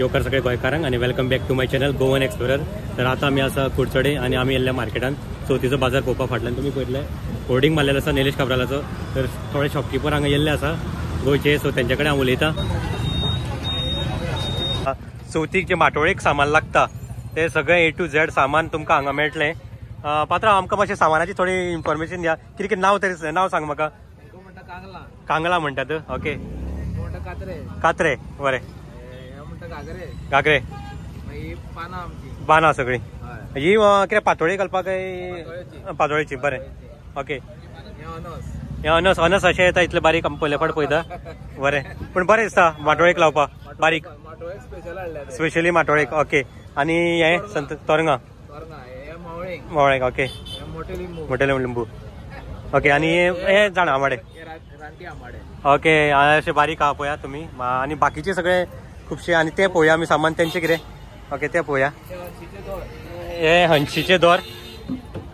येवकार सगळे गोंयकारांक आणि welcome back to my channel Goan explorer. तर आता आम्ही असा कुडचडे आणि आम्ही येल्ल्या मार्केटान चवथीचो बाजार पळोवपा फाटल्यान तुम्ही पळयतले होर्डिंग मारलेलो आसा निलेश काब्रालाचो। तर थोडे शॉपकीपर हांगा येल्ले आसा गोंयचे, सो तेंच्या कडेन हांव उलयतां। चवथीक जे माटोळेक सामान लागता ते सगळे A to Z सामान तुमकां हांगा मेळटलें। पात्रांव आमकां मातशें सामानाची थोडी इन्फॉर्मेशन दिया। कितें नांव तरी नांव सांग म्हाका। कांगला म्हणटात, ओके। कात्रे, बरें। घागरे, बाना सगळी ही कितें पातोळी घालपाक पातोळेची, बरें, ओके। हे अनस अनस अशें येता इतले बारीक पयले फावट पळयता, बरें। पूण बरें दिसता माटोळेक लावपाक बारीक, स्पेशली माटोळेक, ओके। आनी हे संत तोरंगां मोवळेक, ओके। मोठे लिंबू, ओके। आनी हे जाण आंबाडे, ओके। अशें बारीक आहा पळया तुमी। आनी बाकीचे सगळे खुबशे आनी ते पळोवया आमी सामान तेंचे कितें, ओके, ते पळोवया। हे हंशीचे दोर,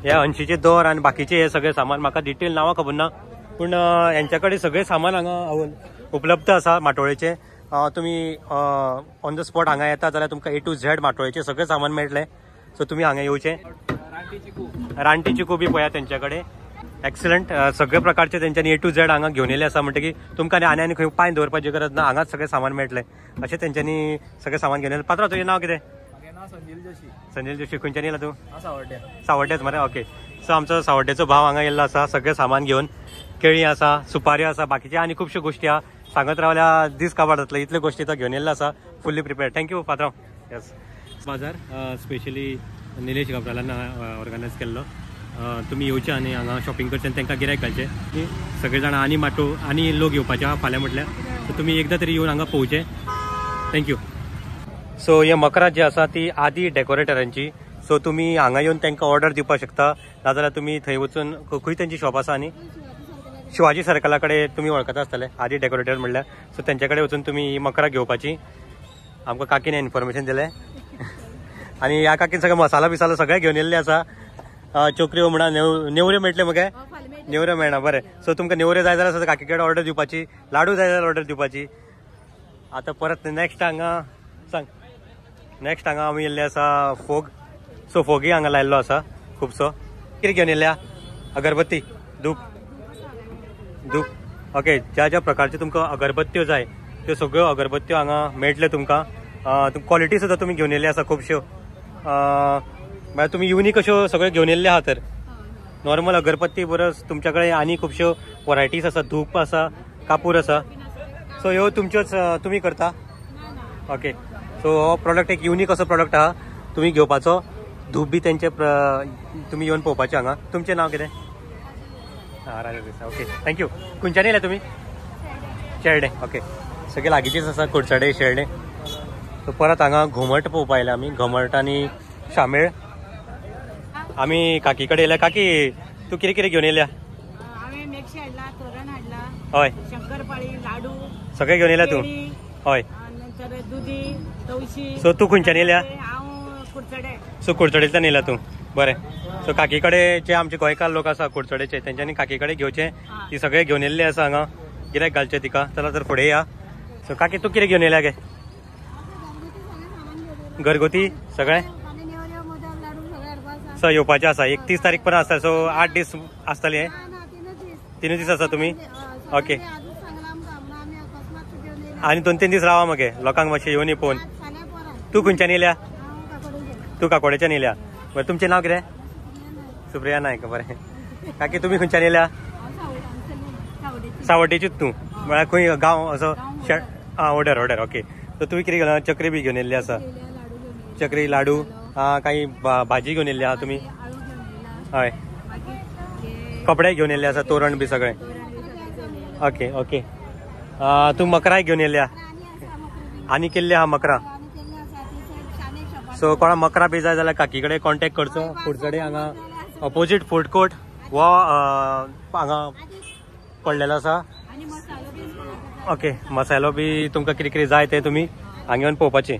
हे हंशीचे दोर आनी बाकीचे हे सगळे सामान म्हाका डिटेल नांवां खबर ना, पूण हेंच्या कडेन सगळे सामान हांगा उपलब्ध आसा माटोळेचे। तुमी ऑन द स्पॉट हांगा येता जाल्यार तुमकां A to Z माटोळेचे सगळे सामान मेळटलें, सो तुमी हांगा येवचें। रानटी चिकू बी पळया तेंच्या कडेन, एक्सलंट। सगळे प्रकारचे तेंच्यांनी A to Z हांगा घेवन येयले आसा, म्हणटकीर तुमकां आनी खंय पांय दवरपाची गरज ना, हांगाच सगळे सामान मेळटलें अशें तेंच्यांनी सगळे सामान घेवन येयलें। पात्रांव तुजें नांव कितें? संजील जोशी। खंयच्यान येयला तूं? सावड्डेच मरे, ओके। सो आमचो सावड्डेचो भाव हांगा येयल्लो आसा सगळे सामान घेवन। केळी आसा, सुपाऱ्यो आसा, बाकीचे आनी खुबश्यो गोश्टी आहा, सांगत रावल्यार दीस काबार जातले इतले गोश्टी तो घेवन येयल्लो आसा, फुल्ली प्रिपेर्ड। थँक्यू पात्रांव। येस, बाजार स्पेशली निलेश काब्रालान ऑर्गनायज केल्लो। तुमी येवचे आनी हांगा शॉपिंग करचें, तांकां गिरायक घालचें। सगळे जाणां आनी माटो आनी लोक येवपाचे आहा फाल्यां म्हटल्यार, सो तुमी एकदां तरी येवन हांगा पळोवचें। थँक्यू। सो हे मकरां जी आसा ती आदी डेकोरेटरांची, सो तुमी हांगा येवन तांकां ऑर्डर दिवपाक शकता, नाजाल्यार तुमी थंय वचून खंय तेंची शॉप आसा न्ही शिवाजी सर्कला कडेन तुमी वळखता आसतले आदी डेकोरेटर म्हणल्यार, सो तेंच्या कडेन वचून तुमी ही मकरां घेवपाची। आमकां काकीन इन्फॉर्मेशन दिलें आनी ह्या काकीन सगळे मसाला बिसालो सगळे घेवन येयल्ले आसा। चोकऱ्यो म्हणा, नेवऱ्यो मेळटले मगे? नेवऱ्यो मेळना, बरें। सो तुमकां नेवऱ्यो जाय जाल्यार काकी कडेन ऑर्डर दिवपाची, लाडू जाय जाल्यार ऑर्डर दिवपाची। आतां परत नेक्स्ट हांगा सांग, नेक्स्ट हांगा आमी येयल्ले आसा फोग, सो फोगी हांगा लायल्लो आसा खुबसो। कितें घेवन येयल्या? अगरबत्ती, धूप, ओके। ज्या ज्या प्रकारचे तुमकां अगरबत्त्यो जाय त्यो सगळ्यो अगरबत्त्यो हांगा मेळटल्यो तुमकां। क्वॉलिटी सुद्दां तुमी घेवन येयल्ली आसा खुबश्यो, म्हळ्यार तुमी युनीक अश्यो सगळ्यो घेवन येयल्ले आहा। तर नॉर्मल अगरबत्ती परस तुमच्या कडेन आनी खुबश्यो वरायटीज आसा, धूप आसा, कापूर आसा, सो ह्यो तुमच्योच तुमी करता, ओके। सो हो प्रॉडक्ट एक युनीक असो प्रॉडक्ट आहा, तुमी घेवपाचो। धूप बी तेंचे तुमी येवन पळोवपाचें हांगा। तुमचें नांव कितें? राजा, ओके, थँक्यू। खंयच्यान येयले तुमी? शेळडे, ओके। सगळे लागींचीच आसा कुडचडे, शेळडे। सो परत हांगा घुमट पळोवपा आयले आमी, घुमट आनी शामेळ। आमी काकी कडेन येयल्या। काकी तूं कितें कितें घेवन येयल्या? हय, शंकरपाळी, लाडू सगळे घेवन येयल्या तूं? हय। सो तूं खंयच्यान येयल्या? सो कुडचडेंतल्यान येयला तूं, बरें। सो काकी कडेन जे आमचे गोंयकार लोक आसा कुडचडेचे तेंच्यांनी काकी कडेन घेवचें, ती सगळे घेवन येयल्ले आसा हांगा, गिरायक घालचें तिका। चला तर फुडें या। सो काकी तूं कितें घेवन येयल्या गे? घरगुती सगळें? सो येवपाचें आसा, 31 तारीख पर्यंत आसता, सो 8 दीस आसतले। 3 दीस आसा तुमी, ओके। आनी 2-3 दीस रावा मगे, लोकांक मातशें येवन पळोवन। तूं खंयच्यान येयल्या? तूं काकोडेच्यान येयल्या, बरें। तुमचें नांव कितें? सुप्रिया नायक, बरें। काकी तुमी खंयच्यान येयल्या? सावड्डेचीच तूं, म्हळ्यार खंय गांव असो? Oder, okay. सो तुमी कितें घेवन? चकरी बी घेवन येयल्ली आसा, चकरी, लाडू, काही भाजी घेवन येयल्ली आहा तुमी? हय। कपडे घेवन येयल्ले आसा, तोरण बी सगळे, ओके, ओके। तूं मकराय घेवन येयल्या? आनी केल्ली आहा मकरां? सो कोणा मकरा बी जाय जाल्यार काकी कडेन कॉन्टेक्ट करचो। कुडचडे हांगा ऑपोजीट फूड कोर्ट वो हांगा पडलेलो आसा, ओके। मसालो बी तुमकां कितें कितें जाय ते तुमी हांगा येवन पळोवपाचें।